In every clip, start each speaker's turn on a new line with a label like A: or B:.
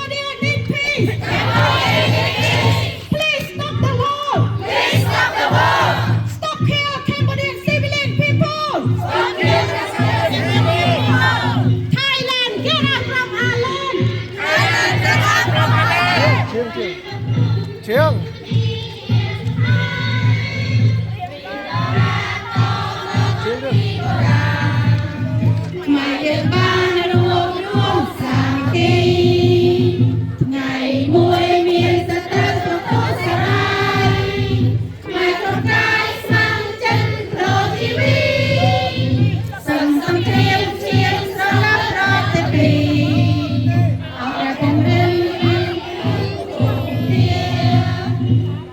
A: Cambodia need peace. Please stop the war. Please stop the war. Stop kill Cambodian civilian people. Stop kill civilian people. Thailand, get out from our land. Thailand, get out from our land.
B: Chiêng.
A: Maiយើងបានរួមសាមគ្គីថ្ងៃមួយមានសត្រូវប្រកបសារាយខ្មែរគ្រប់កាយស្ម័គ្រចិត្តប្រជីវីសង្គ្រាមឈាមស្រឡប់រាប់តែពីអរគុណរឿង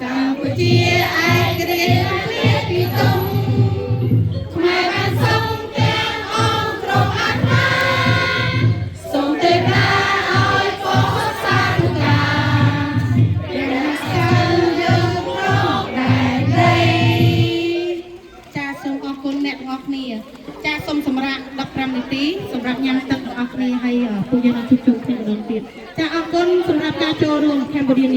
A: កម្ពុជាឯករាជ្យភាពពីទុំខ្មែរបានសុំទាំងអង្គគ្រប់អាត្មាសូមទេវតាឲ្យពោសាធុកាព្រះស្កាលយើងរកដែរទេចាសូមអរគុណអ្នកទាំងអស់គ្នាចាសូមសម្រាប់15នាទីសម្រាប់ញ៉ាំទឹកទាំងអស់គ្នាហើយពួកយើងនឹងជួបជុំគ្នាម្ដងទៀតចាអរគុណសម្រាប់ការចូលរួម Cambodia